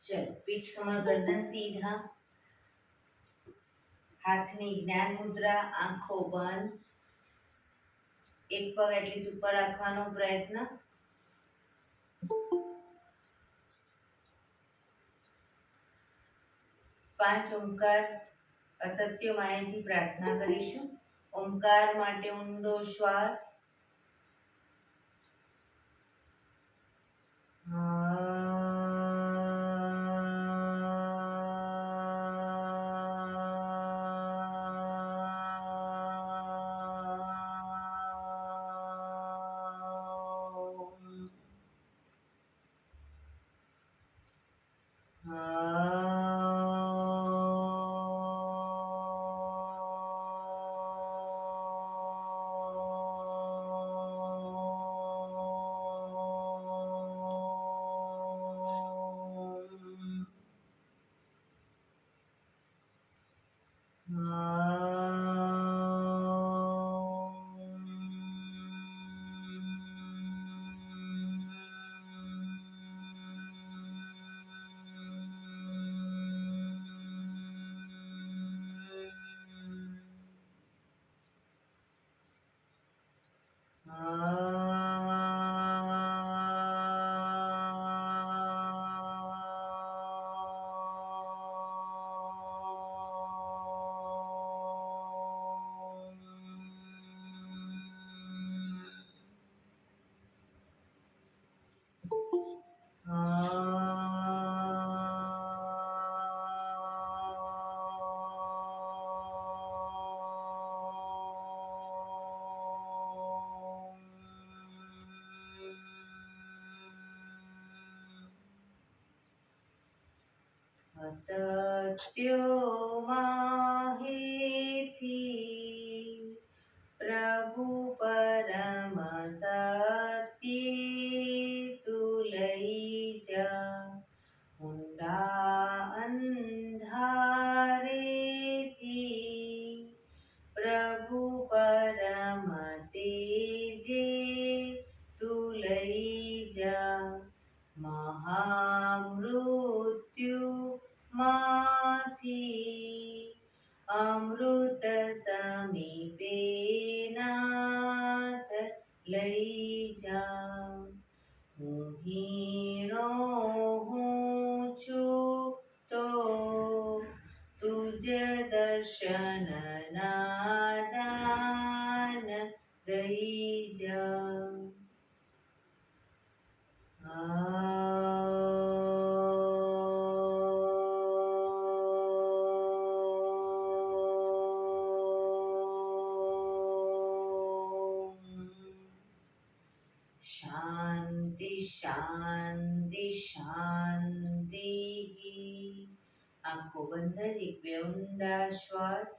चलो पीठ कमर गर्दन सीधा, हाथनी ज्ञान मुद्रा, आंखों बंद, एक पग एटलीस्ट ऊपर રાખવાનો પ્રયત્ન। 5 ઓમકાર અસત્ય માયાથી પ્રાર્થના કરીશું। ઓમકાર માટે ઊંડો શ્વાસ, સત્યો માહેથી પ્રભુ પરમ સત્ય તું લઈ જા, ઊંડા અંધારેથી પ્રભુ પરમ તેજે તું લઈ જા, મહામૃત્યુ માંથી અમૃત સમીપે નાથ લઈ જા, હું હીણો હું છું તો તુજ દર્શન ના દાન દઈ જા। શાંતિ શાંતિ શાંતિ। આંખો બંધ જ એક બે ઊંડા શ્વાસ,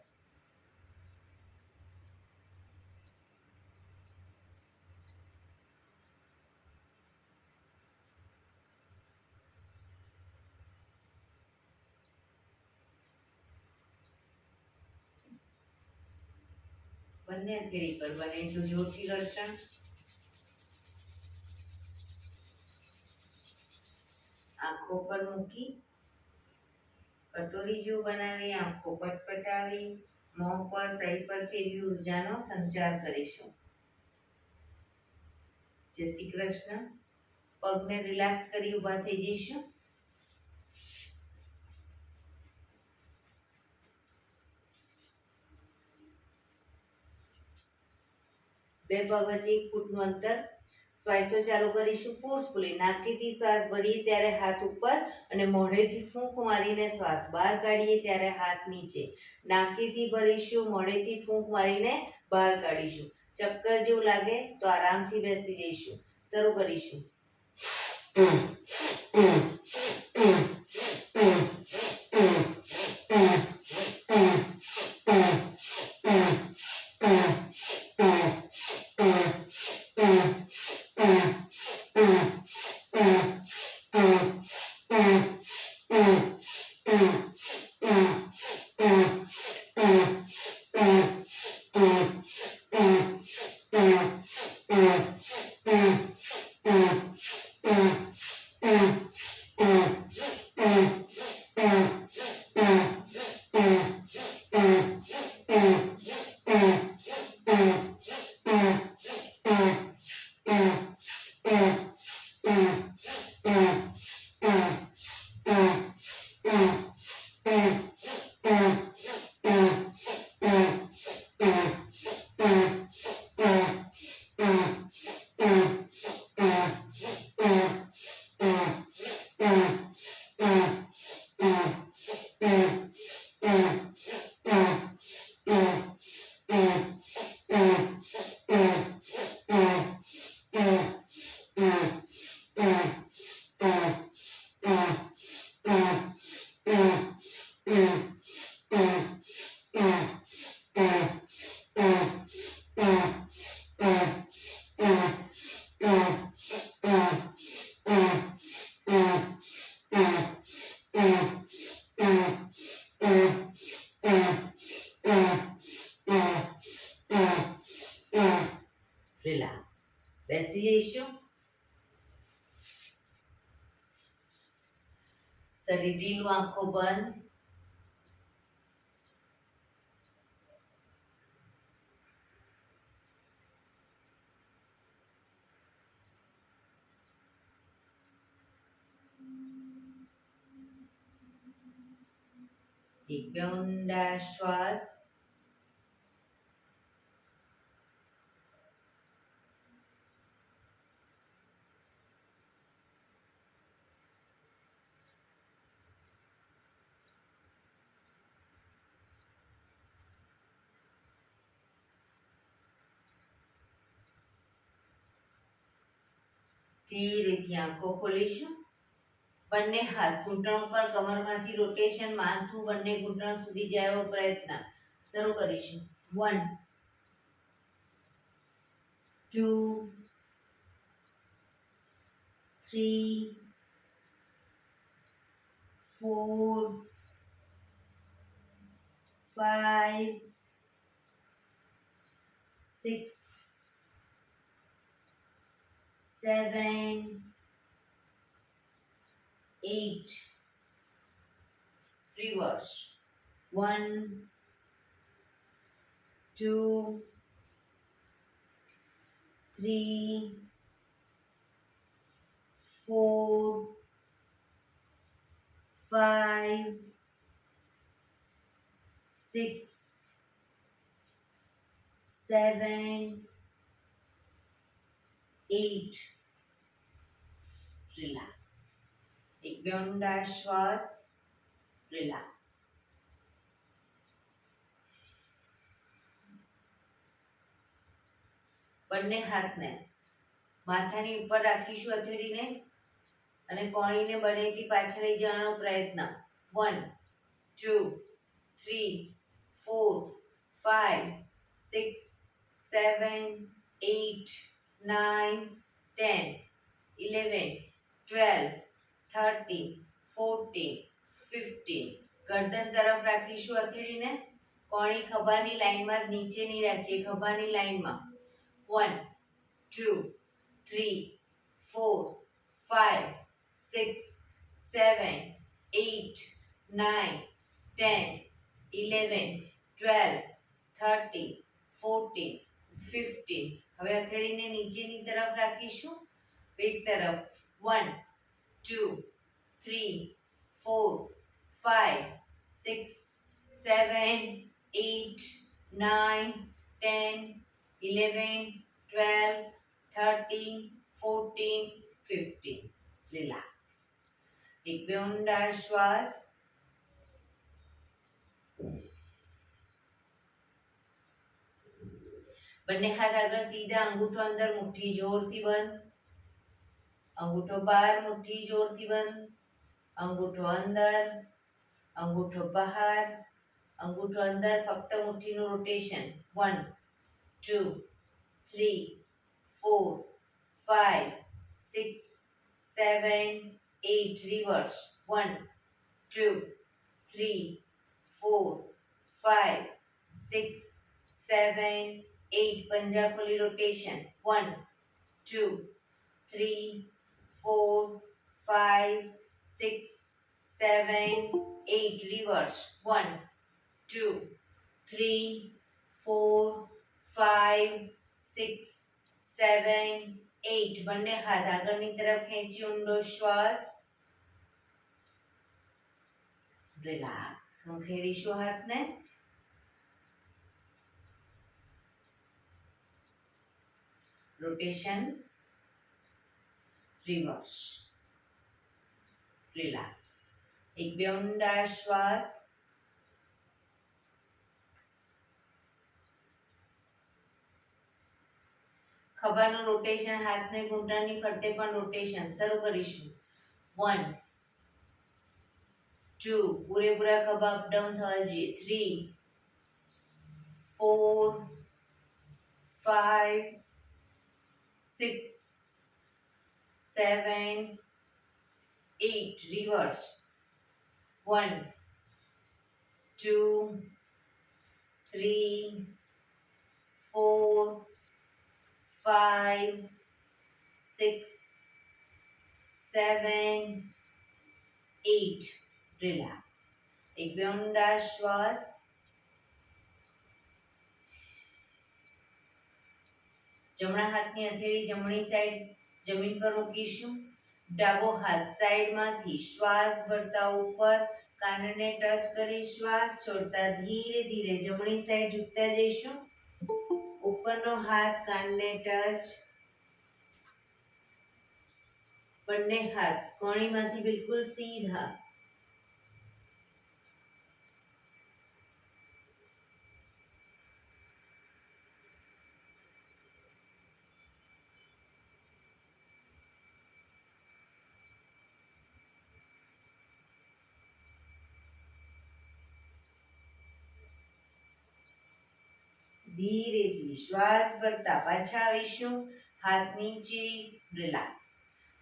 બંને હથેળી પર બને તો જોરથી રડશન। આંખો પર મૂકી કટોરી જેવું બનાવી આંખો પટપટાવી મોં પર સહી પર ફેરવી ઉર્જાનો સંચાર કરીશું। જય શ્રી કૃષ્ણ। પગને રિલેક્સ કરી ઊભા થઈ જઈશું। બે પગ વચ્ચે 1 ફૂટનું અંતર। શ્વાસો ચાલુ કરીશું ફોર્સફુલી। નાકેથી શ્વાસ ભરીએ ત્યારે હાથ ઉપર અને મોઢેથી ફૂંક મારીને શ્વાસ બહાર કાઢીએ ત્યારે હાથ નીચે। નાકેથી ભરીશું, મોઢેથી ફૂંક મારીને બહાર કાઢીશું। ચક્કર જેવું લાગે તો આરામથી બેસી જઈશું। શરૂ કરીશું। રિલેક્સ. બેસી જઈશું. શરીર ઢીલું, આંખો બંધ. એક બે ઊંડા શ્વાસ. ધીરેથી આંખો ખોલીશું. બંને હાથ ઘૂંટણ પર, કમરમાંથી રોટેશન, માથું બંને ઘૂંટણ સુધી જાય એવો પ્રયત્ન. શરૂ કરીશું. 1 2 3 4 5 6 7 8. Reverse. 1 2 3 4 5 6 7 8. Relax. એક બે ઊંડા શ્વાસ. રિલેક્સ. બંને હાથને માથાની ઉપર રાખીશું હથેળીને અને કોણીને બનેથી પાછળ લઈ જવાનો પ્રયત્ન. 1 2 3 4 5 6 7 8 9 10 11 12 13 14 15. ગરદન તરફ રાખીશું હથેળીને. કોણી ખભાની લાઈનમાં જ નીચે નહીં રાખીએ, ખભાની લાઈનમાં. 1 2 3 4 5 6 7 8 9 10 11 12 13 14 15. હવે હથેળીને નીચેની તરફ રાખીશું, પેટ તરફ. 1 2 3 4 5 6 7 8 9 10 11 12 13 14 15. રિલેક્સ. એક બે ઊંડા શ્વાસ. બંને હાથ આગળ સીધા, અંગૂઠો અંદર, મુઠ્ઠી જોરથી બંધ. અંગૂઠો બહાર, મુઠ્ઠી જોરથી બંધ. અંગૂઠો અંદર, અંગૂઠો બહાર, અંગૂઠો અંદર. ફક્ત મુઠ્ઠીનું રોટેશન. 1 2 3 4 5 6 7 8. રિવર્સ. 1 2 3 4 5 6 7 8. પંજા ખોલી રોટેશન. 1 2 3 4 5 6 7 8. રિવર્સ. 1 2 3 4 5 6 7 8. બંને હાથ આગળની તરફ ખેંચી ઊંડો શ્વાસ. રિલેક્સ. ખંખેરીશું હાથને. રોટેશન. રિવર્સ. રિલેક્સ. એક બે ઊંડા શ્વાસ. ખભાનું રોટેશન, હાથને ઘૂંટણની ફરતે પણ રોટેશન. શરૂ કરીશું. 1 2. પૂરેપૂરા ખભા અપડાઉન થવા જોઈએ. 3 4 5 6 7 8. રિવર્સ. 1 2 3 4 5 6 7 8 રિલેક્સ. એક બે ઊંડા શ્વાસ. જમણા હાથની હથેળી જમણી સાઈડ જમીન પર મૂકીશું. ડાબો હાથ સાઈડમાંથી શ્વાસ ભરતા ઉપર કાનને ટચ કરી શ્વાસ છોડતા ધીરે ધીરે જમણી સાઈડ ઝૂકતા જઈશું. ઉપરનો હાથ કાનને ટચ. બંને હાથ કોણીમાંથી બિલકુલ સીધા. ધીરે ધીરે શ્વાસ ભરતા પાછા આવીશું. હાથ નીચે, રિલેક્સ.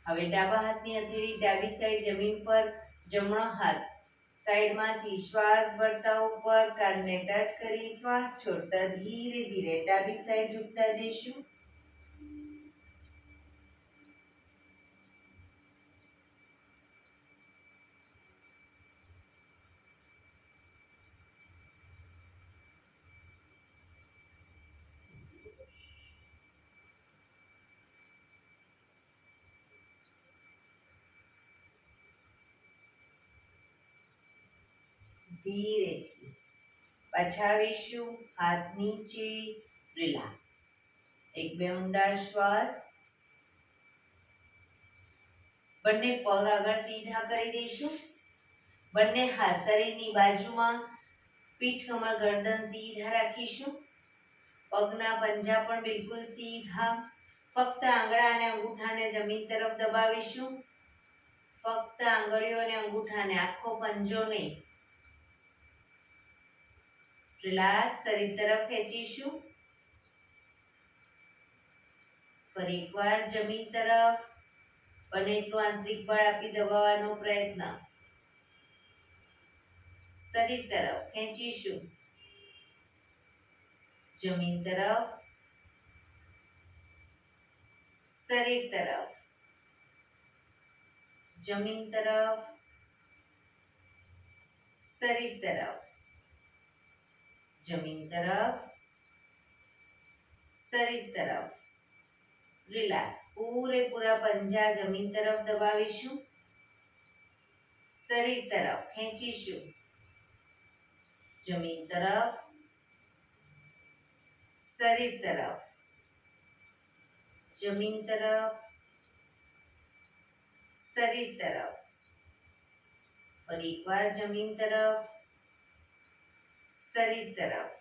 હવે ડાબા હાથની હથેળી ડાબી સાઈડ જમીન પર, જમણો હાથ સાઈડમાંથી શ્વાસ ભરતા ઉપર કાનને ટચ કરી શ્વાસ છોડતા ધીરે ધીરે ડાબી સાઈડ ઝૂકતા જઈશું. ધીરેથી પાછા આવીશું. હાથ નીચે, રિલેક્સ. એક બે ઊંડા શ્વાસ. બંને પગ આગળ સીધા કરી દઈશું. બંને હાથ શરીરની બાજુમાં, પીઠ કમર ગરદન સીધા રાખીશું. પગના પંજા પણ બિલકુલ સીધા. ફક્ત આંગળા અને અંગૂઠાને જમીન તરફ દબાવીશું. ફક્ત આંગળીઓ અને અંગૂઠાને, આખો પંજો નહીં. રિલેક્સ. શરીર તરફ ખેંચીશું. ફરી એકવાર જમીન તરફ. બને એટલું આંતરિક બળ આપી દબાવવાનો પ્રયત્ન. શરીર તરફ ખેંચીશું. જમીન તરફ. શરીર તરફ. જમીન તરફ. શરીર તરફ. જમીન તરફ. શરીર તરફ. રિલેક્સ. પૂરેપૂરા પંજા જમીન તરફ દબાવીશું. શરીર તરફ ખેંચીશું. જમીન તરફ. શરીર તરફ. જમીન તરફ. શરીર તરફ. ફરી એકવાર જમીન તરફ. શરીર તરફ.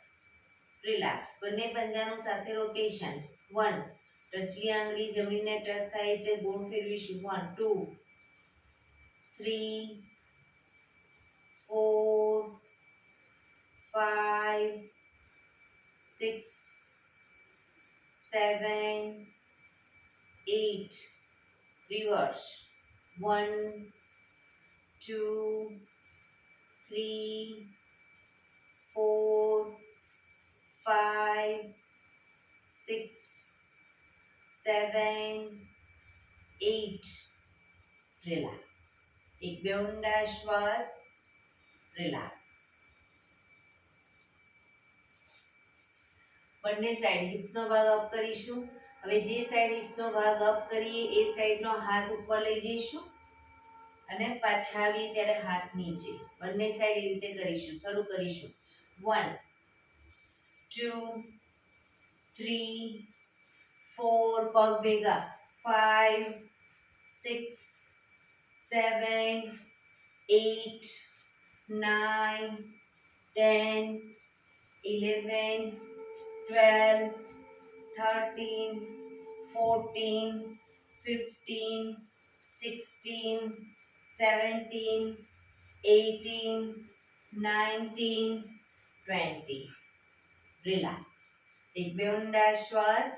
રિલેક્સ. બંને પંજાનું સાથે રોટેશન. 1 ટચલી આંગળી જમીનને ટચ થાય તે ગોળ ફેરવીશું. 1 2 3 4 5 6 7 8 રિવર્સ. 1 2 3 4 5 6 7 8 રિલેક્સ. એક બે ઊંડા શ્વાસ. રિલેક્સ. બંને સાઈડ હિપ્સનો ભાગ અપ કરીશું. હવે જે સાઈડ હિપ્સનો ભાગ અપ કરીએ એ સાઈડનો હાથ ઉપર લઈ જઈશું અને પાછા આવીએ ત્યારે હાથ નીચે. બંને સાઈડ એ રીતે કરીશું. શરૂ કરીશું. 1 2 3 4 પગ ભેગા. 5 6 7 8 9 10 11 12 13 14 15 16 17 18 19 20. રિલેક્સ. એક બે ઊંડા શ્વાસ.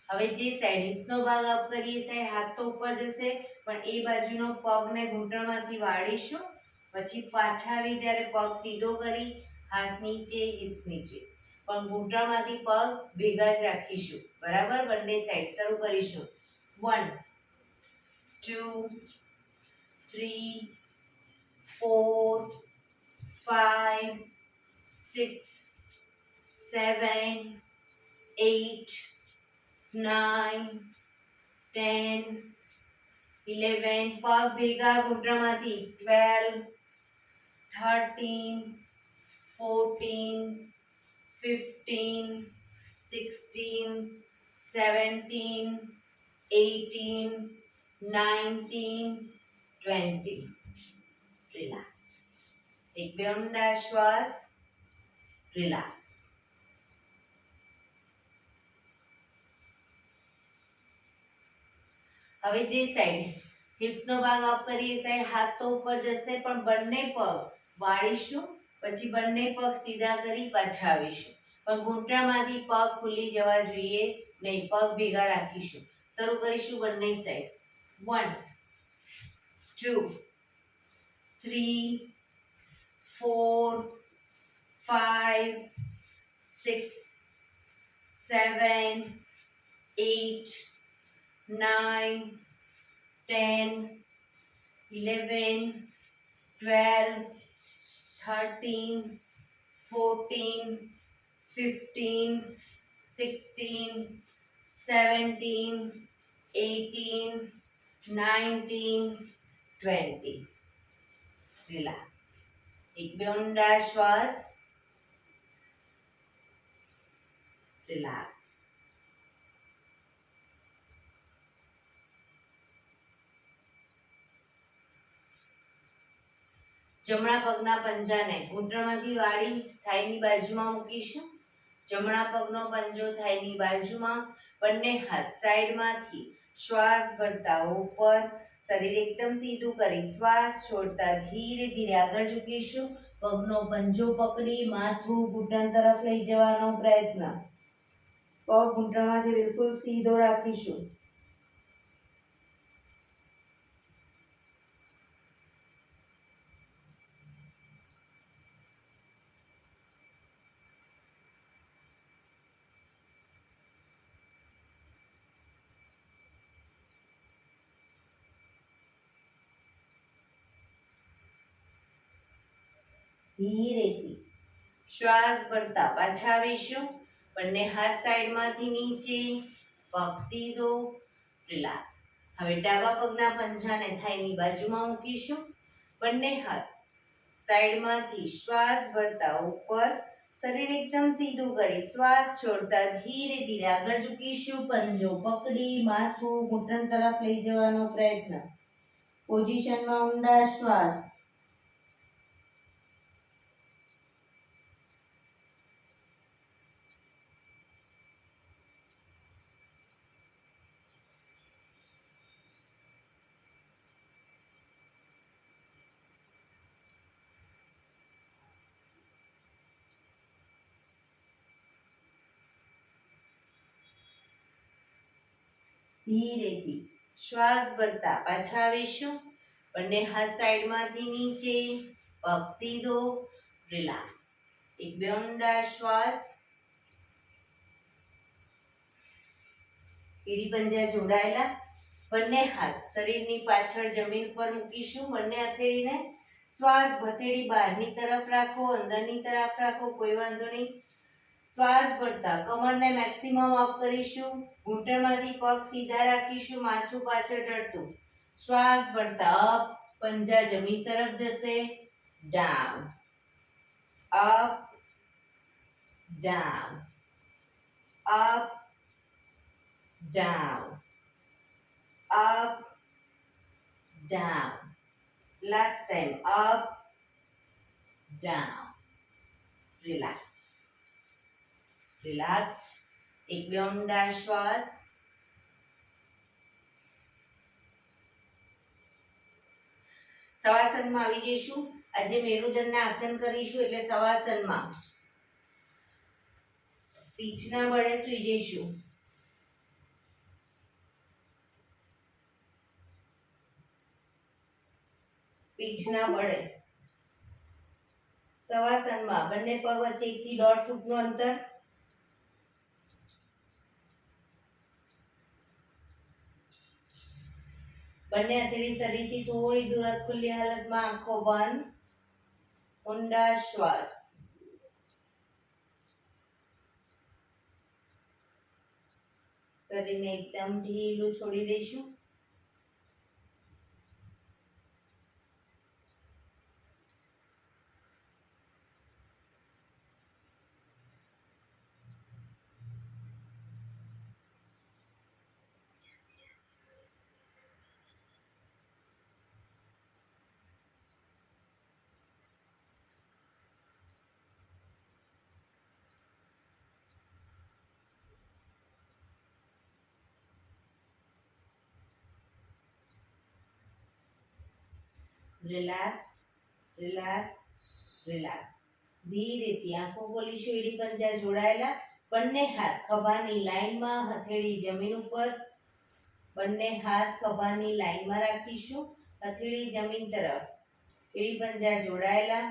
હવે જે સાઈડ હિપ્સનો ભાગ અપ કરીએ એ સાઈડ હાથ તો ઉપર જશે પણ એ બાજુનો પગને ઘૂંટણમાંથી વાળીશું. પછી પાછા આવી ત્યારે પગ સીધો કરી હાથ નીચે, હિપ્સ નીચે, પણ ઘૂંટણમાંથી પગ ભેગા જ રાખીશું. બરાબર, બંને સાઈડ. શરૂ કરીશું. 1 2 3 4 5 6 7 8 9 10 11 પગ ભેગા ઘૂંટણમાંથી. 12 13 14 15 16 17 18 19 20. રિલેક્સ. એક બે ઊંડા શ્વાસ. રિલેક્સ. હવે જે સાઈડ હિપ્સ નો ભાગ અપ કરીએ, સાઈડ હાથ તો ઉપર જશે, પણ બંને પગ વાળીશું, પછી બંને પગ સીધા કરી પાછા આવીશું, પણ ઘૂંટણમાંથી પગ ખુલી જવા જોઈએ નહીં, પગ ભેગા રાખીશું. શરૂ કરીશું બંને સાઈડ. 1 2 3 4 5 6 7 8 9 10 11 12 13 14 15 16 17 18 19 20. રિલેક્સ. એક બે ઊંડા શ્વાસ. રિલેક્સ. જમણા પગના પંજાને ઘૂંટણમાંથી વાળી થાઈની બાજુમાં મૂકીશું. જમણા પગનો પંજો થાઈની બાજુમાં, બંને હાથ સાઈડમાંથી શ્વાસ ભરતા ઉપર, શરીર એકદમ સીધું કરી શ્વાસ છોડતા ધીરે ધીરે આગળ ઝૂકીશું. પગનો પંજો પકડી માથું ઘૂંટણ તરફ લઈ જવાનો પ્રયત્ન. પગ ઘૂંટણમાંથી બિલકુલ સીધો રાખીશું. ધીરેથી શ્વાસ ભરતા પાછા આવીશું. બંને હાથ સાઈડમાંથી નીચે, પગ સીધો. રિલેક્સ. હવે ડાબા પગના પંજાને થાઈની બાજુમાં મૂકીશું. બંને હાથ સાઈડમાંથી શ્વાસ ભરતા ઉપર, શરીર એકદમ સીધું કરી શ્વાસ છોડતા ધીરે ધીરે આગળ ઝૂકીશું. પંજો પકડી માથું ઘૂંટણ તરફ લઈ જવાનો પ્રયત્ન. પોઝિશનમાં ઊંડા શ્વાસ. ધીરેથી શ્વાસ ભરતા પાછા આવીશું. બંને હાથ સાઈડમાંથી નીચે, પગ સીધો. રિલેક્સ. એક બે ઊંડા શ્વાસ. એડી પંજા જોડાયેલા. બંને હાથ શરીરની પાછળ જમીન પર મૂકીશું. બંને હથેળીને શ્વાસ હથેળી બહારની તરફ રાખો, અંદરની તરફ રાખો, કોઈ વાંધો નહીં. શ્વાસ ભરતા કમરને મેક્સિમમ અપ કરીશું. ઘૂંટણમાંથી પગ સીધા રાખીશું, માથું પાછળ ઢળતું. શ્વાસ ભરતા અપ, પંજા જમીન તરફ જશે. Down, up, down, up, down, up, down. Last time. Up, down. Relax. Relax. એક બે ઊંડા શ્વાસ. શવાસનમાં આવી જઈશું. આજે મેરુદંડના આસન કરીશું, એટલે શવાસનમાં પીઠના બળે સૂઈ જઈશું. પીઠના બળે શવાસનમાં બંને પગ વચ્ચે 1 થી 1.5 ફૂટનું અંતર. બંને હથેળી શરીરથી થોડી દૂર ખુલ્લી હાલતમાં, આંખો બંધ, ઊંડા શ્વાસ. શરીરને એકદમ ઢીલું છોડી દઈશું. Relax, relax, relax. ધીરેથી આંખો ખોલીશું. એડી પંજા જોડાયેલા. બંને હાથ ખભાની લાઈનમાં, હથેળી જમીન ઉપર. બંને હાથ ખભાની લાઈનમાં રાખીશું, હથેળી જમીન તરફ. એડી પંજા જોડાયેલા.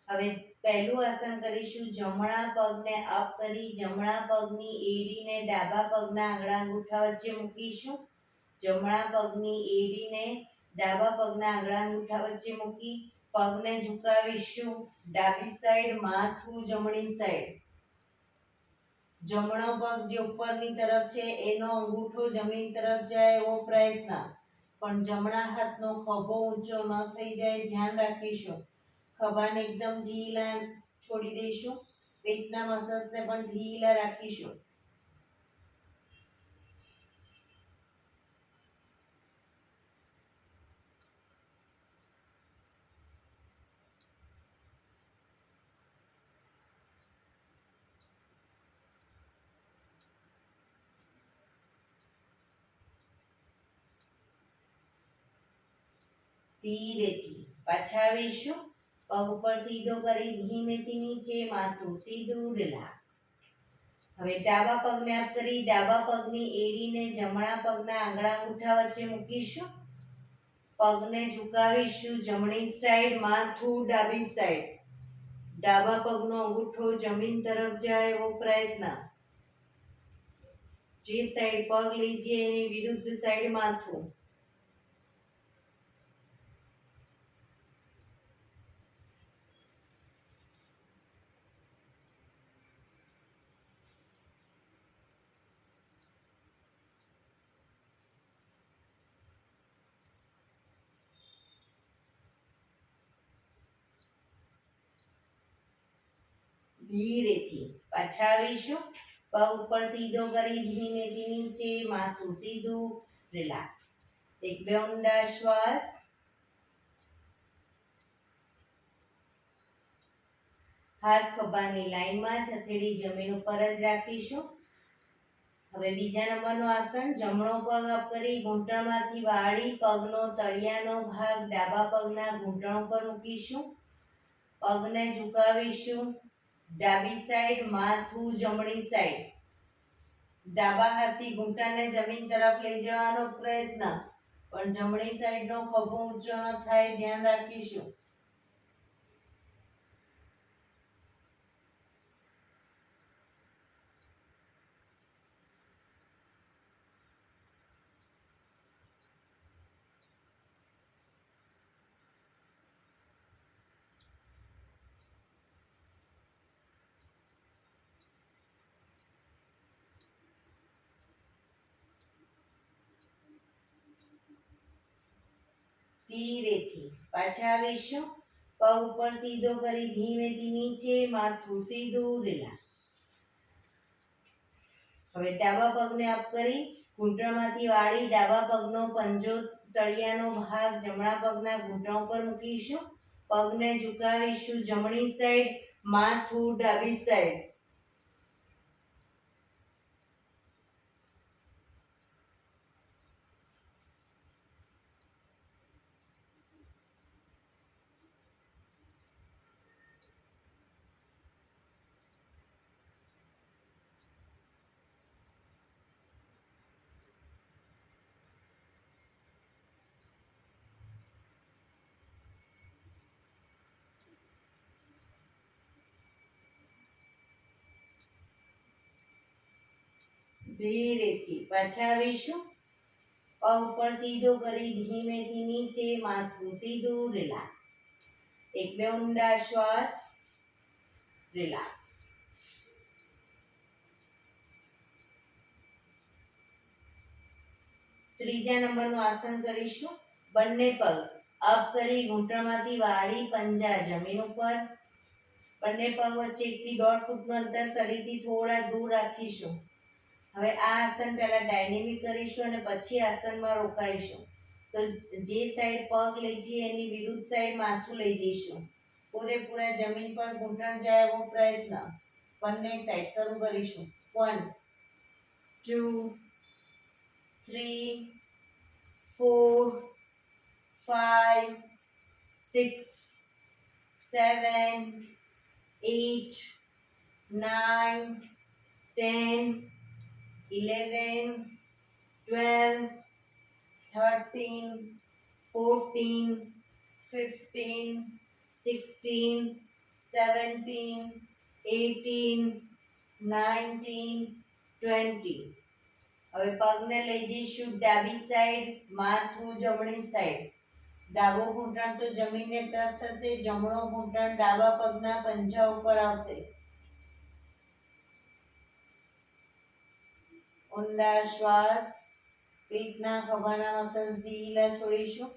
હવે પહેલું આસન કરીશું. જમણા પગને અપ કરી જમણા પગની એડીને ડાબા પગના આંગળા અંગૂઠા વચ્ચે મૂકીશું. જમણા પગની એડીને ડાબા પગના આંગળા અંગૂઠા વચ્ચે મૂકી પગને ઝુકાવીશું. ડાબી સાઈડ, માથું જમણી સાઈડ. જમણો પગ જે ઉપરની તરફ છે એનો અંગૂઠો જમીન તરફ જાય એવો પ્રયત્ન, પણ જમણા હાથનો ખભો ઊંચો ન થઈ જાય ધ્યાન રાખીશું. ખભાને એકદમ ઢીલા છોડી દઈશું. પેટના મસલ્સને પણ ઢીલા રાખીશું. ધીરેથી પાછા આવીશું. પગ ઉપર સીધો કરી ધીમેથી નીચે, માથું સીધું, રિલેક્સ. હવે ડાબા પગને અપ કરી ડાબા પગની એડીને જમણા પગના આંગળા અંગૂઠા વચ્ચે મૂકીશું. પગને ઝુકાવીશું જમણી સાઈડ, માથું ડાબી સાઈડ. ડાબા પગનો અંગૂઠો જમીન તરફ જાય એવો પ્રયત્ન. જે સાઈડ પગ લઈ જઈએ એની વિરુદ્ધ સાઈડ માથું. ધીરેથી પાછા આવીશું. પગ ઉપર સીધો કરી ધીમેથી નીચે, માથું સીધું, રિલેક્સ. એક બે ઊંડા શ્વાસ. હાથ ખભાની લાઈનમાં જ, હથેળી જમીન ઉપર જ રાખીશું. હવે બીજા નંબરનું આસન. જમણો પગ અપ કરી ઘૂંટણમાંથી વાળી પગનો તળિયાનો ભાગ ડાબા પગના ઘૂંટણ ઉપર મૂકીશું. પગને ઝુકાવીશું. ડાબી સાઈડ, માથું જમણી સાઈડ. ડાબા હાથથી ઘૂંટણને જમીન તરફ લઈ જવાનો પ્રયત્ન, પણ જમણી સાઈડનો ખભો ઊંચો ન થાય ધ્યાન રાખીશું. ધીરેથી પાછા આવીશું. પગ ઉપર સીધો કરી ધીમેથી નીચે, માથું સીધું, રિલેક્સ. હવે ડાબા પગને અપ કરી ઘૂંટણમાંથી વાળી ડાબા પગનો પંજો તળિયાનો ભાગ જમણા પગના ઘૂંટણ ઉપર મૂકીશું. પગને ઝુકાવીશું જમણી સાઈડ, માથું ડાબી સાઈડ. ધીરેથી પાછા આવીશું. પગ ઉપર સીધો કરી ધીમેથી નીચે, માથું સીધું, રિલેક્સ. એક બે ઊંડા શ્વાસ, રિલેક્સ. ત્રીજા નંબરનું આસન કરીશું. બંને પગ અપ કરી ઘૂંટણમાંથી વાળી પંજા જમીન ઉપર. બંને પગ વચ્ચે 1 થી 1.5 ફૂટનું અંતર શરીરથી થોડા દૂર રાખીશું. હવે આ આસન પહેલા ડાયનેમિક કરીશું અને પછી આસનમાં રોકાઈશું. તો જે સાઈડ પગ લઈ જઈએ એની વિરુદ્ધ સાઈડ માથું લઈ જઈશું. પૂરેપૂરા જમીન પર ઘૂંટણ જાય એવો પ્રયત્ન. બંને સાઈડ શરૂ કરીશું. 1 2 3 4 5 6 7 8 9 10 11 12 13 14 15 16 17 18 19 20. હવે પગને લઈ જઈશું ડાબી સાઈડ, માથું જમણી સાઈડ. ડાબો ઘૂંટણ તો જમીનને ટચ થશે, જમણો ઘૂંટણ ડાબા પગના પંજા ઉપર આવશે. ઊંડા શ્વાસ, પેટના ખભાના મસલ્સ ઢીલા છોડીશું.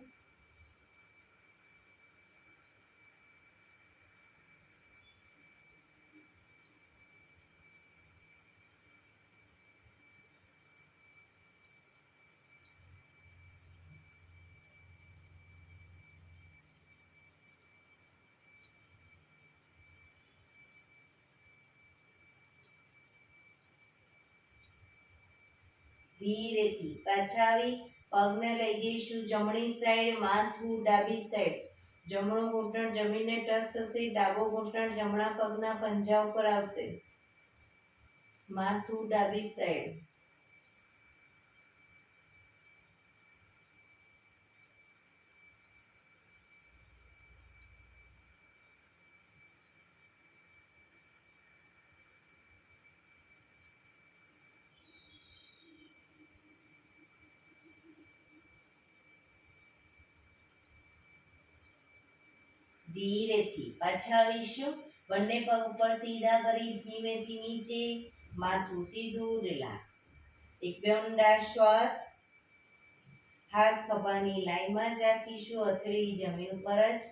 ધીરેથી પાછા આવી પગને લઈ જઈશું જમણી સાઈડ, માથું ડાબી સાઈડ. જમણું ઘૂંટણ જમીનને ટચ થશે, ડાબો ઘૂંટણ જમણા પગના પંજા ઉપર આવશે. માથું ડાબી સાઈડ. ધીરેથી પાછા આવીશું. બંને પગ ઉપર સીધા કરી ધીમેથી નીચે, માથું સીધું, રિલેક્સ. એક બે ઊંડા શ્વાસ. હાથ ખભાની લાઈનમાં જ રાખીશું, હથેળી જમીન ઉપર જ.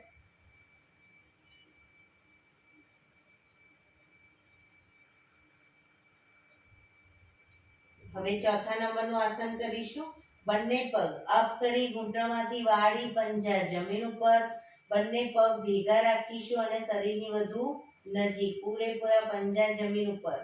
હવે ચોથા નંબરનું આસન કરીશું. બંને પગ અપ કરી ઘૂંટણમાંથી વાળી પંજા જમીન ઉપર. બંને પગ ભેગા રાખીશું અને શરીરની વધુ નજીક, પૂરેપૂરા પંજા જમીન ઉપર.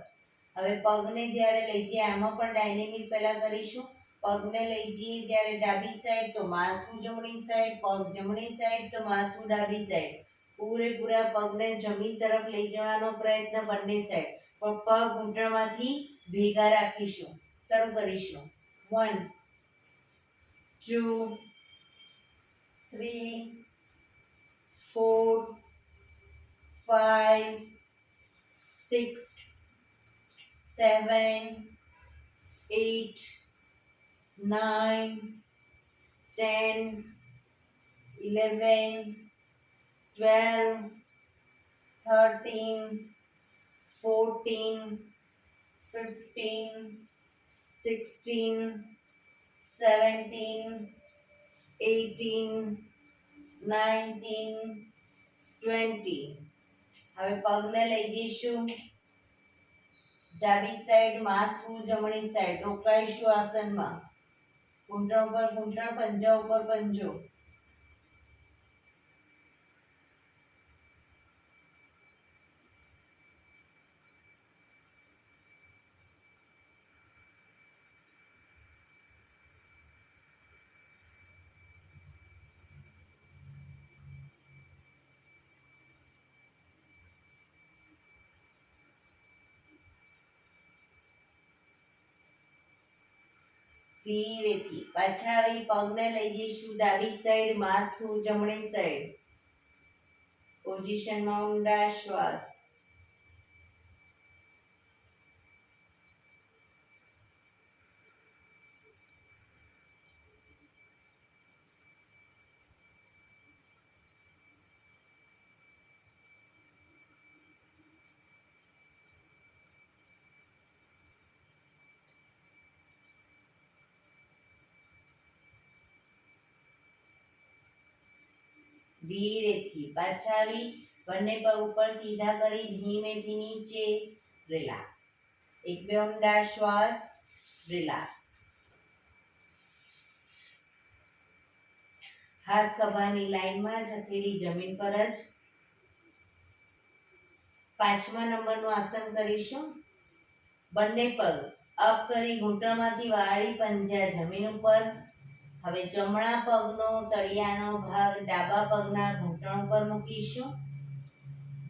હવે પગને જ્યારે લઈ જઈએ આમાં પણ ડાયનેમિક પહેલા કરીશું. પગને લઈ જઈએ જ્યારે ડાબી સાઈડ તો માથું જમણી સાઈડ, પગ જમણી સાઈડ તો માથું ડાબી સાઈડ. પૂરેપૂરા પગને જમીન તરફ લઈ જવાનો પ્રયત્ન બંને સાઈડ, પણ પગ ઘૂંટણમાંથી ભેગા રાખીશું. શરૂ કરીશું. 1 2 3 4 5 6 7 8 9 10 11 12 13 14 15 16 17 18 19 20. હવે પગને લઈ જઈશું ડાબી સાઈડ, માથું જમણી સાઈડ. રોકાઈશું આસનમાં. ઘૂંટણ ઉપર ઘૂંટણ, પંજા ઉપર પંજો. ધીરેથી પાછા આવી પગને લઈ જઈશું ડાબી સાઈડ, માથું જમણી સાઈડ. પોઝિશનમાં ઊંડા શ્વાસ. ધીરેથી પાછા આવી બંને પગ ઉપર સીધા કરી ધીમેથી નીચે રિલેક્સ. એક બે ઊંડા શ્વાસ. રિલેક્સ. હાથ ખભાની લાઈનમાં જ, હથેળી જમીન પર જ. 5મા નંબરનું આસન કરીશું. બંને પગ અપ કરી ઘૂંટણમાંથી વાળી પંજા જમીન ઉપર. હવે જમણા પગનો તળિયાનો ભાગ ડાબા પગના ઘૂંટણ ઉપર મૂકીશું.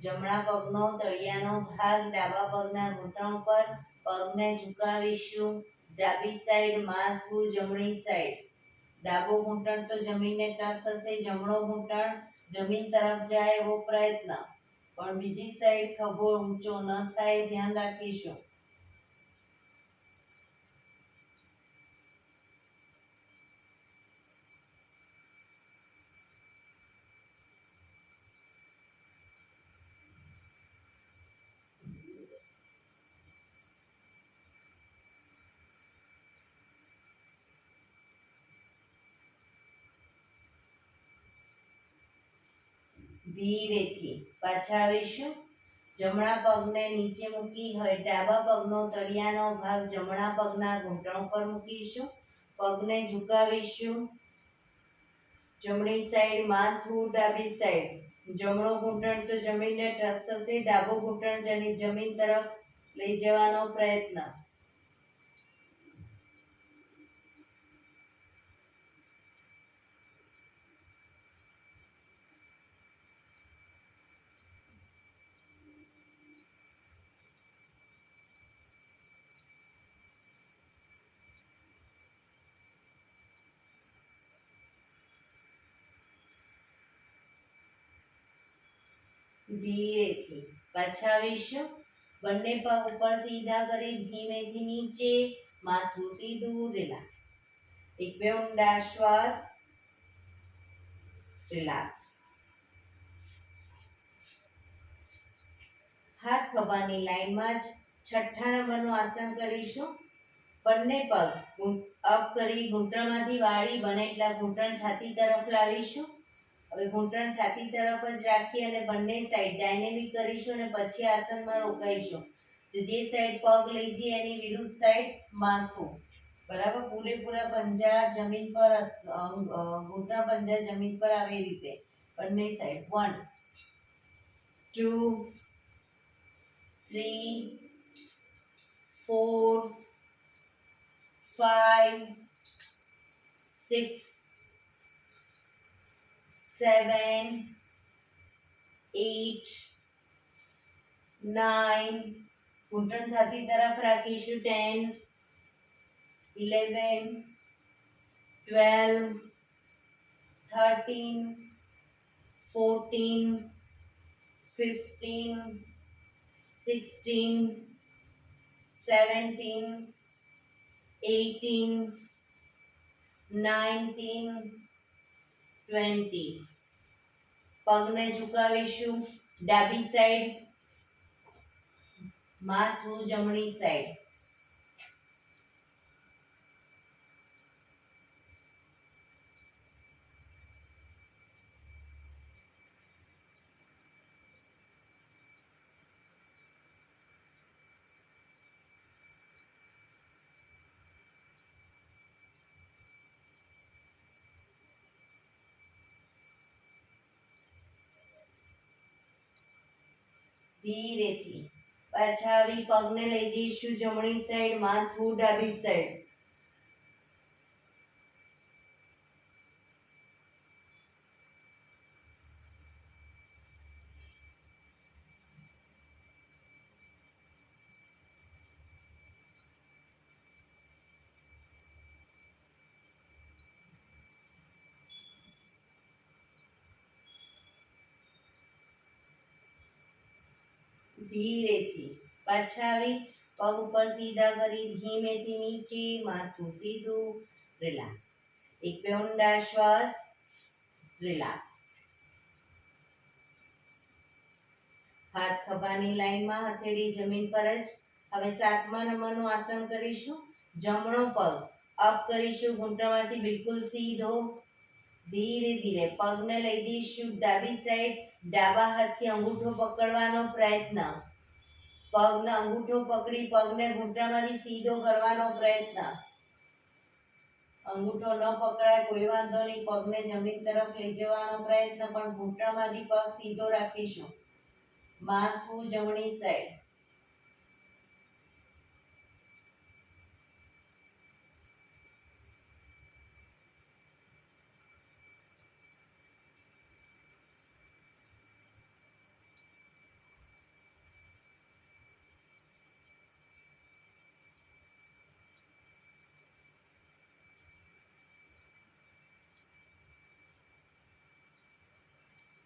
જમણા પગનો તળિયાનો ભાગ ડાબા પગના ઘૂંટણ ઉપર. પગને ઝુકાવીશું. ડાબી સાઈડ માથું, જમણી સાઈડ. ડાબો ઘૂંટણ તો જમીનને ટચ થશે, જમણો ઘૂંટણ જમીન તરફ જાય એવો પ્રયત્ન, પણ બીજી સાઈડ ખભો ઊંચો ન થાય ધ્યાન રાખીશું. ધીરેથી પાછા આવીશું. જમણા પગને નીચે મૂકી હવે ડાબા પગનો તળિયાનો ભાગ જમણા પગના ઘૂંટણ ઉપર મૂકીશું. પગને ઝુકાવીશું. જમણી સાઈડ માથું, ડાબી સાઈડ. જમણો ઘૂંટણ તો જમીનને ટચ થશે, ડાબો ઘૂંટણ જમીન તરફ લઈ જવાનો પ્રયત્ન. ધીરેથી પાછા આવીશું. બંને પગ ઉપર સીધા કરી ધીમેથી નીચે. માથું સીધું. રિલેક્સ. એક બે ઊંડા શ્વાસ. રિલેક્સ. હાથ ખભાની લાઈનમાં જ 6થા નંબરનું આસન કરીશું. બંને પગ અપ કરી ઘૂંટણમાંથી વાળી બને એટલા ઘૂંટણ છાતી તરફ લાવીશું. હવે ઘૂંટણ છાતી તરફ જ રાખી અને બંને સાઈડ ડાયનેમિક કરીશું અને પછી આસનમાં રોકાઈશું. તો જે સાઈડ પગ લઈ જઈએ એની વિરુદ્ધ સાઈડ માથું. બરાબર, પૂરેપૂરા પંજા જમીન પર, ઘૂંટણ પંજા જમીન પર આવે એ રીતે બંને સાઈડ. 1 2 3 4 5 6 7 8 9. ઘૂંટણ છાતી તરફ રાખીશું. 10 11 12 13 14 15 16 17 18 19 20. પગને ઝુકાવીશું. ડાબી સાઈડ. માથું જમણી સાઈડ. ધીરેથી પાછા આવી પગને લઈ જઈશું જમણી સાઈડ. માથું ડાબી સાઈડ. ધીરેથી પાછા આવી પગ ઉપર સીધા કરી ધીમેથી નીચે. માથું સીધું. રિલેક્સ. એક બે ઊંડા શ્વાસ. રિલેક્સ. હાથ ખભાની લાઈનમાં, હથેળી જમીન પર જ. હવે 7મા નંબરનું આસન કરીશું. જમણો પગ અપ કરીશું ઘૂંટણમાંથી બિલકુલ સીધો. ધીરે ધીરે પગને લઈ જઈશું ડાબી સાઈડ, ડાબા હાથથી અંગૂઠો પકડવાનો પ્રયત્ન, પગનો અંગૂઠો પકડી પગને ઘૂંટણમાંથી સીધો કરવાનો પ્રયત્ન, અંગૂઠો ન પકડાય કોઈ વાંધો નહીં, પગને જમીન તરફ લઈ જવાનો પ્રયત્ન, પણ ઘૂંટણમાંથી પગ સીધો રાખીશું, માથું જમણી સાઈડ,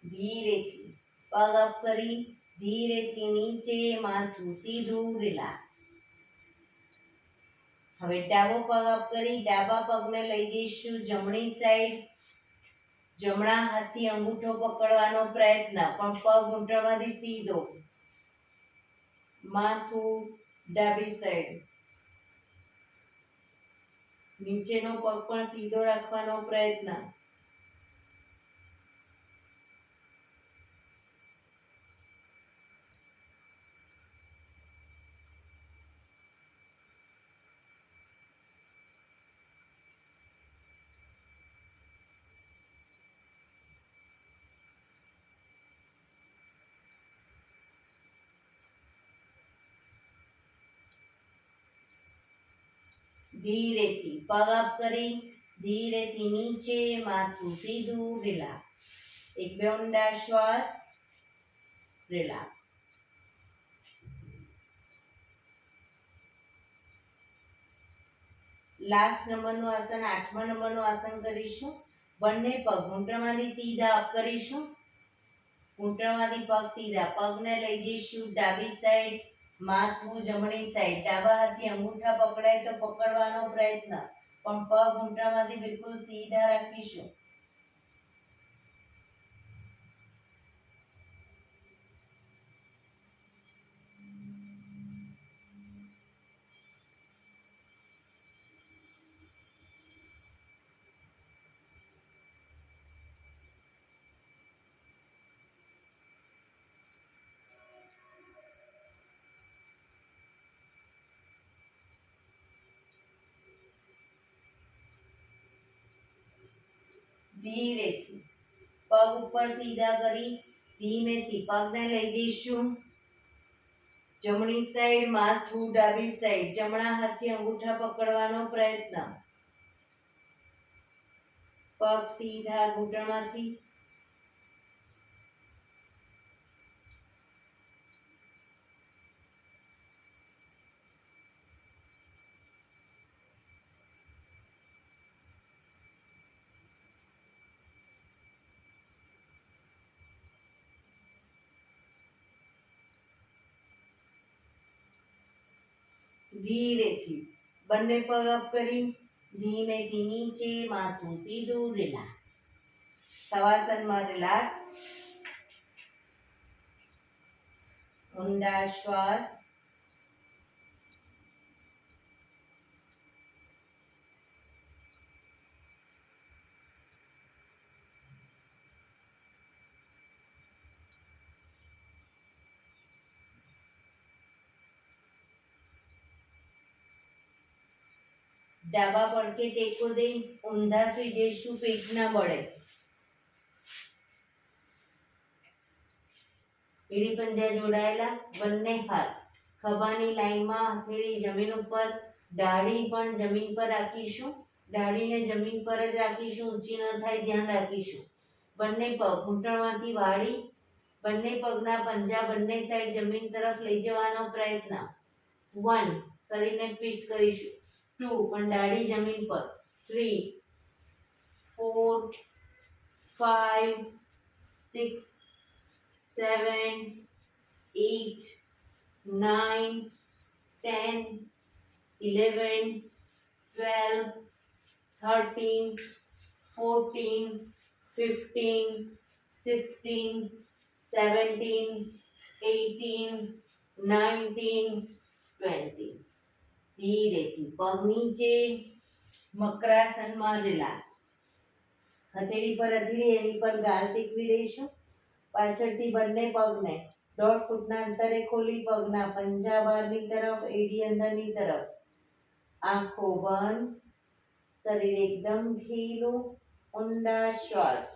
ધીરેથી પગ અપ કરી ધીરેથી નીચે, માથું સીધું, રિલેક્સ. હવે ડાબો પગ અપ કરી ડાબા પગને લઈ જઈશું જમણી સાઈડ, જમણા હાથથી અંગૂઠો પકડવાનો પ્રયત્ન, પણ પગ ઘૂંટણમાંથી સીધો, માથું ડાબી સાઈડ, નીચેનો પગ પણ સીધો રાખવાનો પ્રયત્ન. ધીરેથી પગ અપ કરી ધીરેથી નીચે, માથું સીધું, રિલેક્સ. એક બે ઊંડા શ્વાસ, રિલેક્સ. લાસ્ટ નંબરનું આસન, 8મા નંબરનું આસન કરીશું. બંને પગ ઘૂંટણમાંથી સીધા અપ કરીશું, ઘૂંટણમાંથી પગ સીધા, પગને લઈ જઈશું ડાબી સાઈડ, માથું જમણી સાઈડ, ડાબા હાથથી અંગૂઠા પકડાય તો પકડવાનો પ્રયત્ન, પણ પગ ઘૂંટણમાંથી બિલકુલ સીધા રાખીશું. ધીરેથી પગ ઉપર સીધા કરી ધીમેથી પગને લઈ જઈશું જમણી સાઈડ, માથું ડાબી સાઈડ, જમણા હાથથી અંગૂઠા પકડવાનો પ્રયત્ન, પગ સીધા ઘૂંટણમાંથી, ધીરેથી બંને પગ અપ કરી ધીમેથી નીચે, માથું સીધું, રિલેક્સ. શવાસનમાં રિલેક્સ. ઊંડા શ્વાસ, ડાબા પડખે ટેકો દઈ ઊંધા સુઈ જઈશું, પેટ ના બળે. એડી પંજા જોડાયેલા, બંને હાથ ખભાની લાઈનમાં, હથેળી જમીન ઉપર, દાઢી પણ જમીન પર રાખીશું, દાઢીને જમીન પર જ રાખીશું, ઊંચી ન થાય ધ્યાન રાખીશું. બંને પગ ઘૂંટણમાંથી વાળી, બંને પગના પંજા બંને સાઈડ જમીન તરફ લઈ જવાનો પ્રયત્ન. 1 શરીરને ટ્વિસ્ટ કરીશું, 2 પણ દાઢી જમીન પર, 3 4 5 6 7 8 9 10 11 12 13 14 15 16 17 18 19 20. ધીરેથી પગ નીચે, મકરાસનમાં રિલેક્સ. હથેળી પર હથેળી એની પર ગાલ ટેકવી દઈશું. પાછળથી બંને પગને 1.5 ફૂટના અંતરે ખોલી પગના પંજા બહારની તરફ, એડી અંદરની તરફ. આંખો બંધ, શરીર એકદમ ઢીલું. ઊંડા શ્વાસ.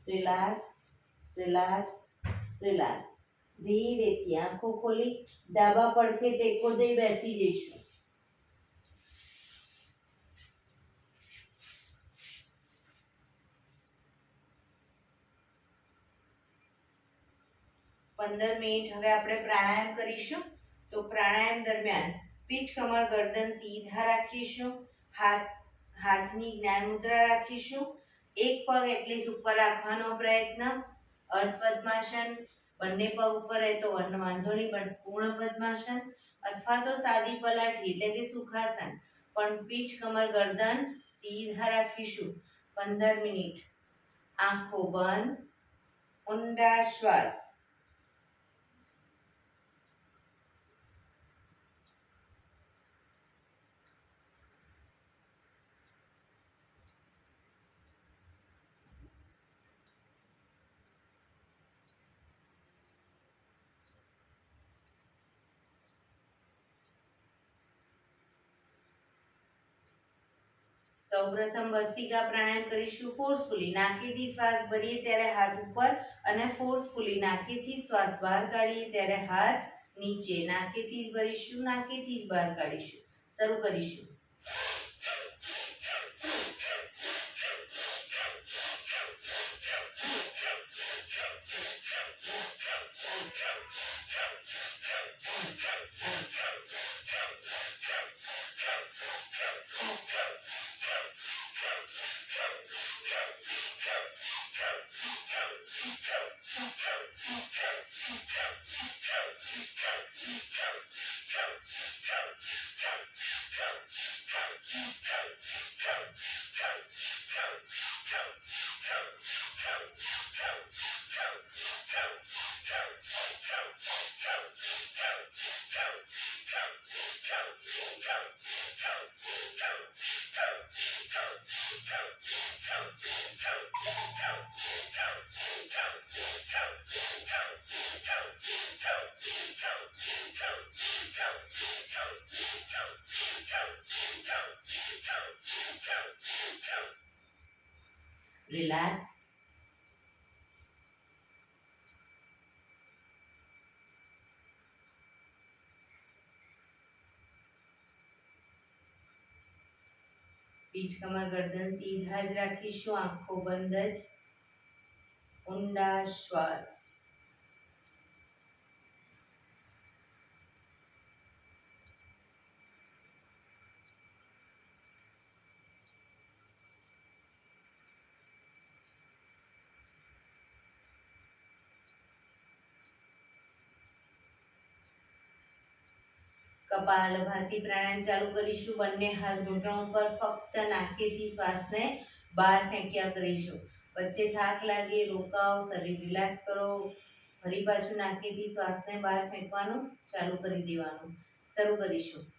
Relax, relax, relax. ધીરેથી આંખો ખોલી ડાબા પડખે ટેકો દઈ બેસી જઈશું. પંદર મિનિટ હવે આપણે પ્રાણાયામ કરીશું. તો પ્રાણાયામ દરમિયાન પીઠ, કમર, ગરદન સીધા રાખીશું. હાથની જ્ઞાન મુદ્રા રાખીશું. એક પગ એટલીસ્ટ ઉપર રાખવાનો પ્રયત્ન. અર્ધ પદ્માસન. બંને પગ ઉપર રહે તો વાંધો નહીં, પણ પૂર્ણ પદ્માસન અથવા તો સાદી પલાઠી એટલે કે સુખાસન. પણ પીઠ, કમર, ગરદન સીધા રાખીશું. 15 મિનિટ. આંખો બંધ. ઊંડા શ્વાસ. સૌપ્રથમ ભસ્ત્રિકા પ્રાણાયામ કરીશું ફોર્સફુલી. નાકેથી શ્વાસ ભરીએ ત્યારે હાથ ઉપર અને ફોર્સફુલી નાકેથી શ્વાસ બહાર કાઢીએ ત્યારે હાથ નીચે. નાકેથી જ ભરીશું, નાકેથી જ બહાર કાઢીશું. શરૂ કરીશું. રિલેક્સ. પીઠ, કમર, ગરદન સીધા જ રાખીશું. આંખો બંધ જ. ઊંડા શ્વાસ. કપાલભાતિ પ્રાણાયામ ચાલુ કરીશું. બંને હાથ ઘૂંટણ ઉપર, ફક્ત નાકેથી શ્વાસને બહાર ફેંક્યા કરીશું. વચ્ચે થાક લાગે, રોકાઓ, શરીર રિલેક્સ કરો. ફરી પાછું નાકેથી શ્વાસને બહાર ફેંકવાનું ચાલુ કરી દેવાનું. શરૂ કરીશું.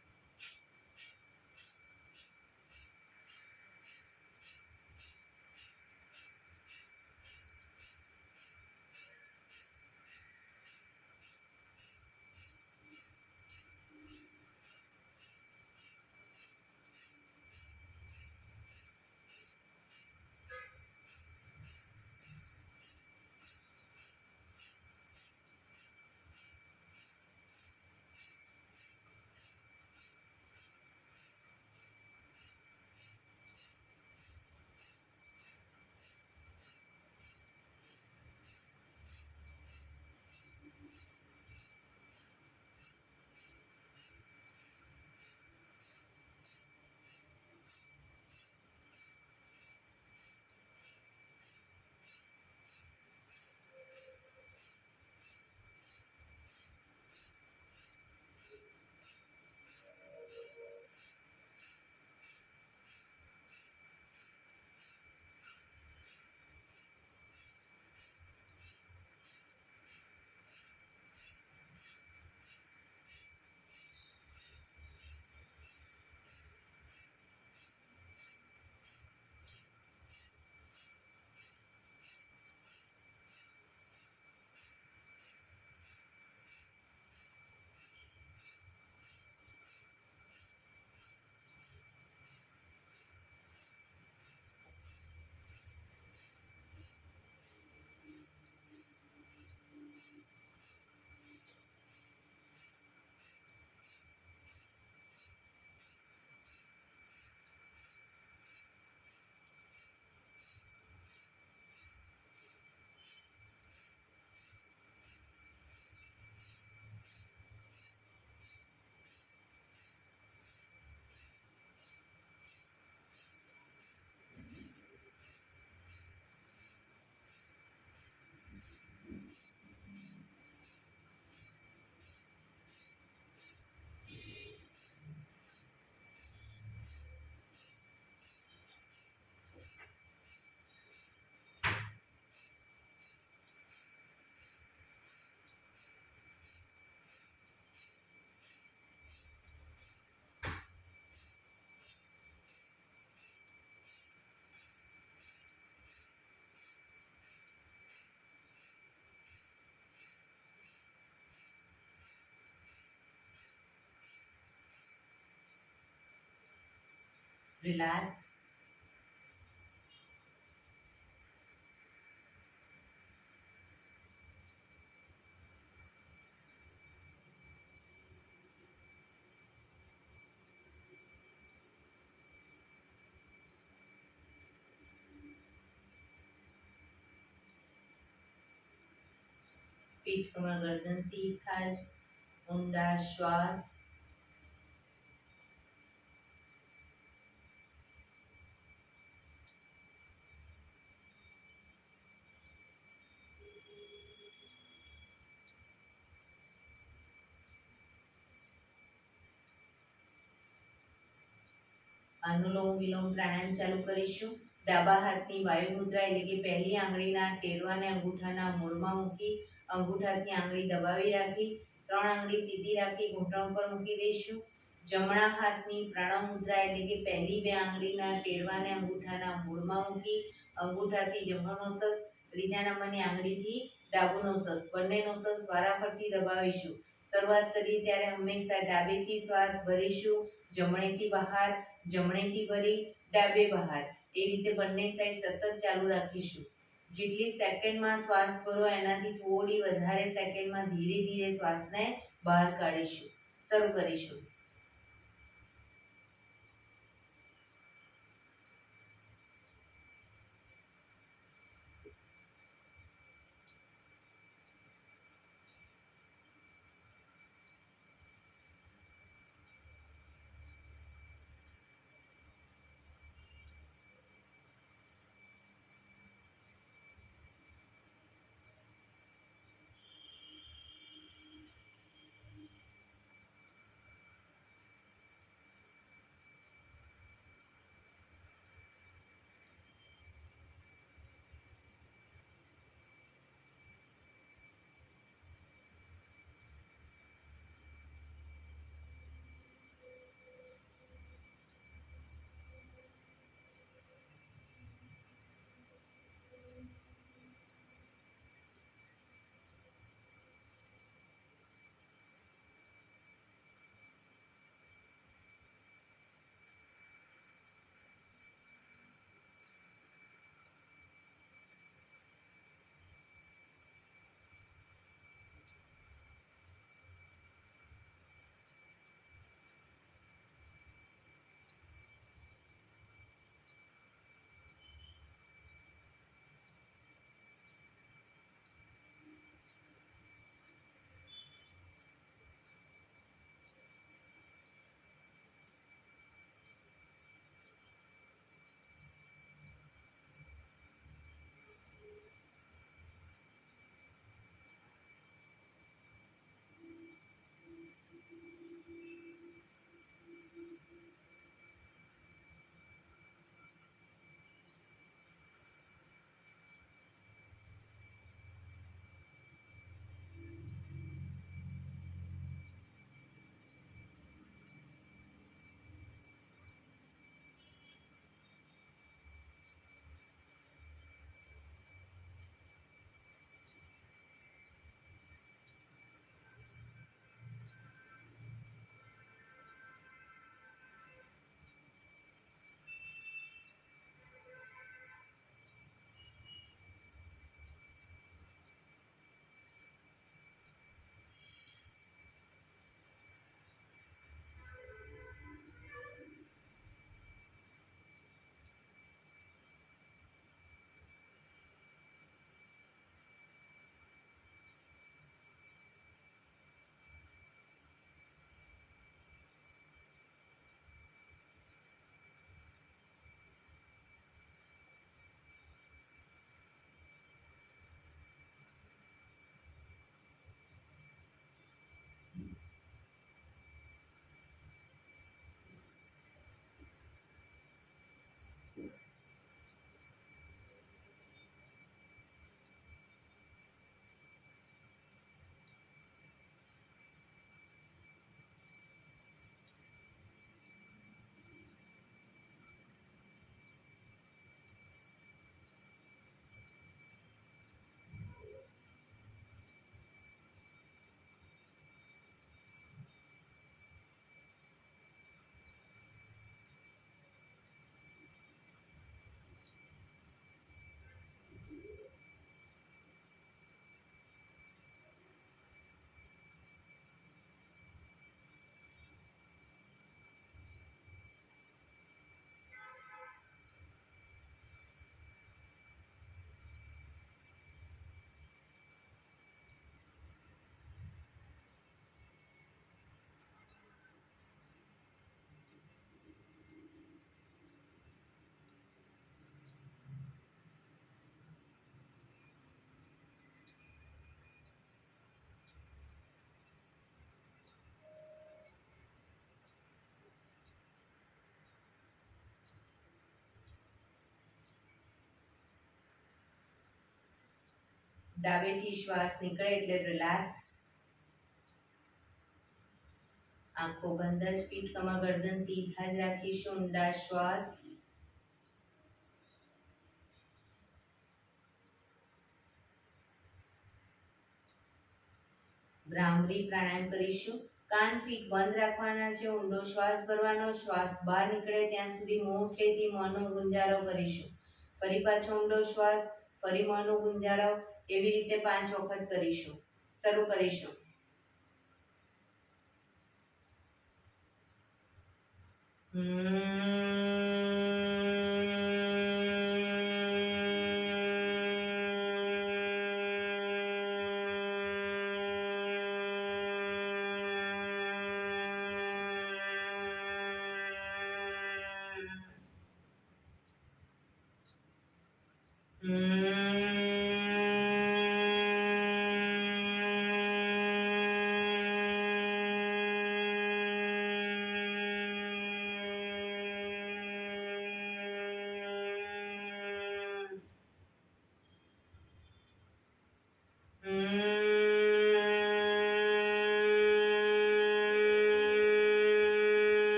રિલેક્સ. પીઠ કમર ગરદન સીધા જ. ઊંડા શ્વાસ. અનુલોમ વિલોમ પ્રાણાયામ ચાલુ કરીશું. ડાબા હાથની વાયુ મુદ્રા એટલે કે પહેલી આંગળીના ટેરવાને અંગૂઠાના મૂળમાં મૂકી અંગૂઠાથી આંગળી દબાવી રાખી 3 આંગળી સીધી રાખી ઘૂંટણ ઉપર મૂકી દઈશું. જમણા હાથની પ્રણવ મુદ્રા એટલે કે પહેલી 2 આંગળીના ટેરવાને અંગૂઠાના મૂળમાં મૂકી અંગૂઠાથી જમણો નોસસ, ત્રીજા નંબરની આંગળીથી ડાબુ નોસસ, બંને નોસસ વારાફરતી દબાવીશું. શરૂઆત કરીએ ત્યારે હંમેશા ડાબેથી શ્વાસ ભરીશું, જમણેથી બહાર, જમણેથી ભરી ડાબે બહાર, એ રીતે બંને સાઈડ સતત ચાલુ રાખીશું. જેટલી સેકન્ડમાં શ્વાસ ભરો એનાથી થોડી વધારે સેકન્ડમાં ધીરે ધીરે શ્વાસને બહાર કાઢીશું. શરૂ કરીશું. ડાબેથી શ્વાસ નીકળે એટલે રિલેક્સ. આંખો બંધ જ, પીઠ કમર ગરદન સીધા જ રાખીશું. ઊંડા શ્વાસ. ભ્રામરી પ્રાણાયામ કરીશું. કાન પીઠ બંધ રાખવાના છે. ઊંડો શ્વાસ ભરવાનો. શ્વાસ બહાર નીકળે ત્યાં સુધી મોટેથી મોંનો ગુંજારો કરીશું. ફરી પાછો ઊંડો શ્વાસ, ફરી મોંનો ગુંજારો. એવી રીતે 5 વખત કરીશું. શરૂ કરીશું.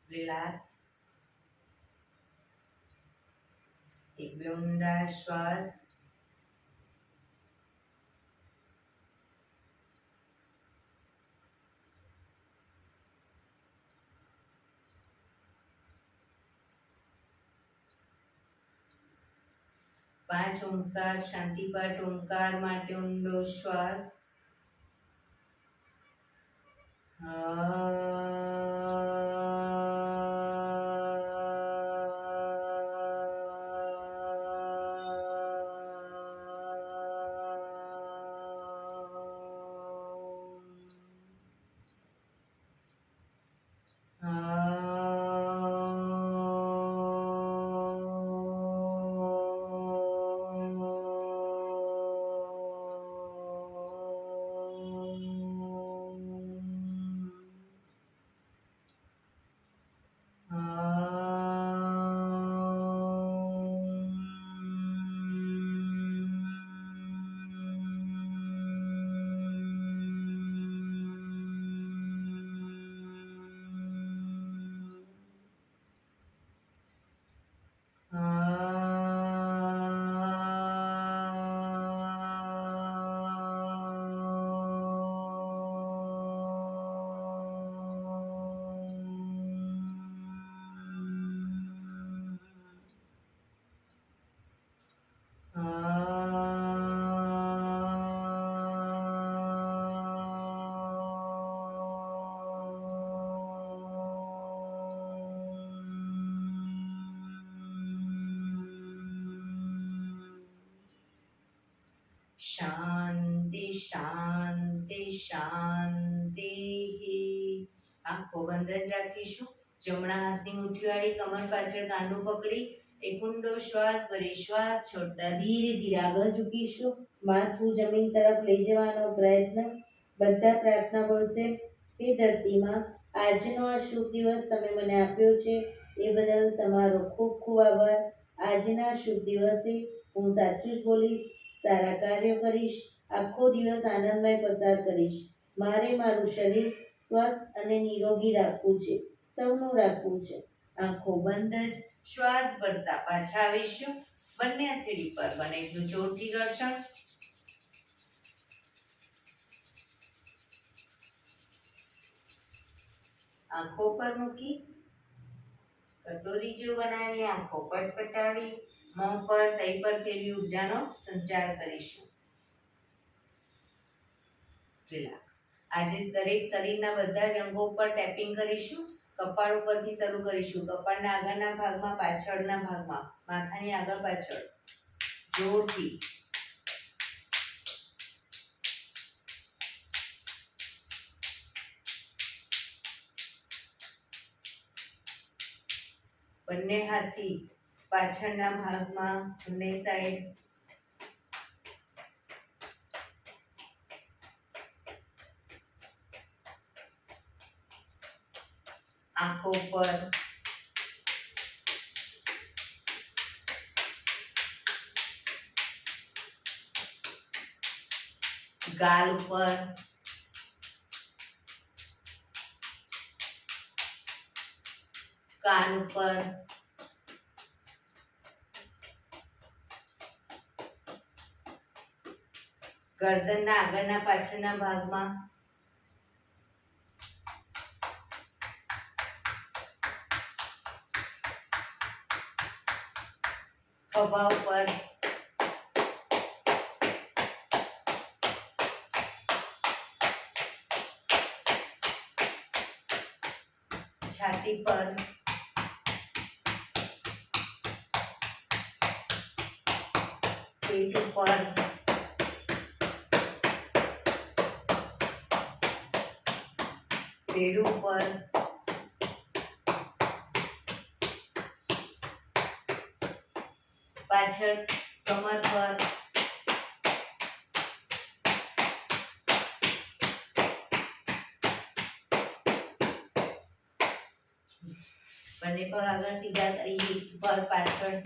રિલેક્સ. એક બે ઊંડા શ્વાસ. પાંચ ઓમકાર શાંતિપાઠ. ઓમકાર માટે ઊંડો શ્વાસ. શાંતિ શાંતિ શાંતિ. આંખો બંધ જ રાખીશું. જમણા હાથની મુઠ્ઠી વાળી કમર પાછળ કાંડું પકડી એક ઊંડો શ્વાસ ભરી શ્વાસ છોડતા ધીરે ધીરે આગળ ઝૂકીશું. માથું જમીન તરફ લઈ જવાનો પ્રયત્ન. બધા પ્રાર્થના બોલશે. હે ધરતીમાં, આજનો આ શુભ દિવસ તમે મને આપ્યો છે એ બદલ તમારો ખૂબ ખૂબ આભાર. આજના શુભ દિવસે હું સાચું જ બોલીશ, સારા કાર્યો કરીશ, આખો દિવસ આનંદમય પસાર કરીશ. મારે મારું શરીર સ્વસ્થ અને નિરોગી રાખવું છે, સૌનું રાખવું છે. આંખો બંધ જ શ્વાસ ભરતા પાછા આવીશું. બંને હથેળી પર બને એટલું જોરથી ઘર્ષણ. આંખો પર મૂકી કટોરી જેવું બનાવી, આંખો પટપટાવી, મોં પર સહી પર ફેરવી ઉર્જાનો સંચાર કરીશું. રિલેક્સ. આજે દરેક શરીરના બધા જ અંગો પર ટેપિંગ કરીશું. કપાળ ઉપરથી શરૂ કરીશું. કપાળના આગળના ભાગમાં, પાછળના ભાગમાં, માથાની આગળ પાછળ જોરથી. બંને હાથથી પાછળના ભાગમાં, બંને સાઈડ. આંખો પર, ગાલ ઉપર, કાન ઉપર, ગરદનના આગળના પાછળના ભાગમાં, ખભા ઉપર, છાતી પર, પેટ ઉપર, પેડું ઉપર, પાછળ કમર પર, બંને પગ આગળ સીધા કરી, હિપ્સ પર, પાછળ,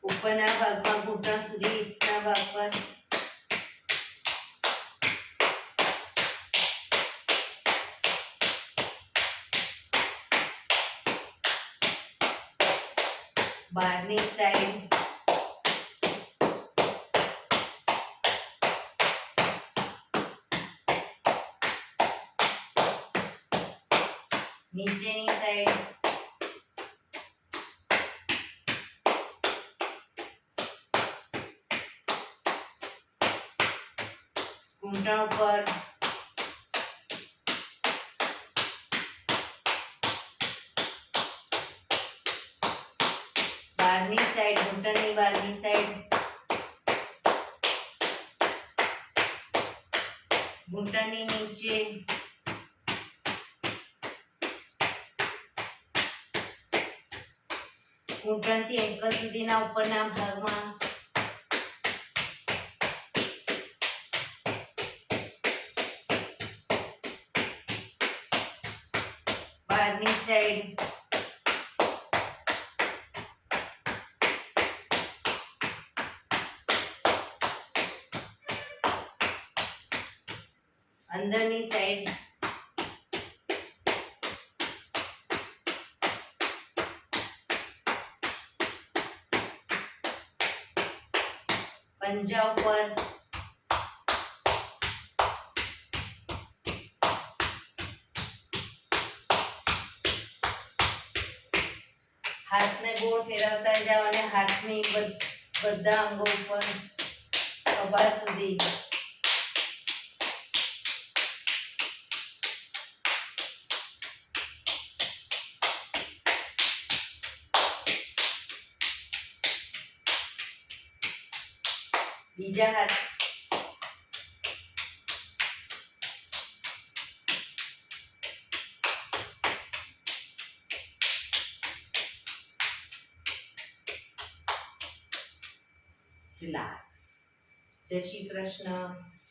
ઉપરના ભાગમાં ઘૂંટણ સુધી, હિપ્સના ભાગ પર, બહારની સાઈડ, નીચેની સાઈડ, ઘૂંટણ ઉપર, બહારની સાઈડ, ઘૂંટણની બહારની સાઈડ, ઘૂંટણની નીચે, ઘૂંટણથી એન્કલ સુધીના ઉપરના ભાગમાં, બહારની સાઈડ, અંદરની સાઈડ, પંજા ઉપર, હાથને ગોળ ફેરવતા જાઓ અને હાથની બધા અંગો ઉપર ખભા સુધી, બીજા હાથ, રિલેક્સ. જય શ્રી કૃષ્ણ.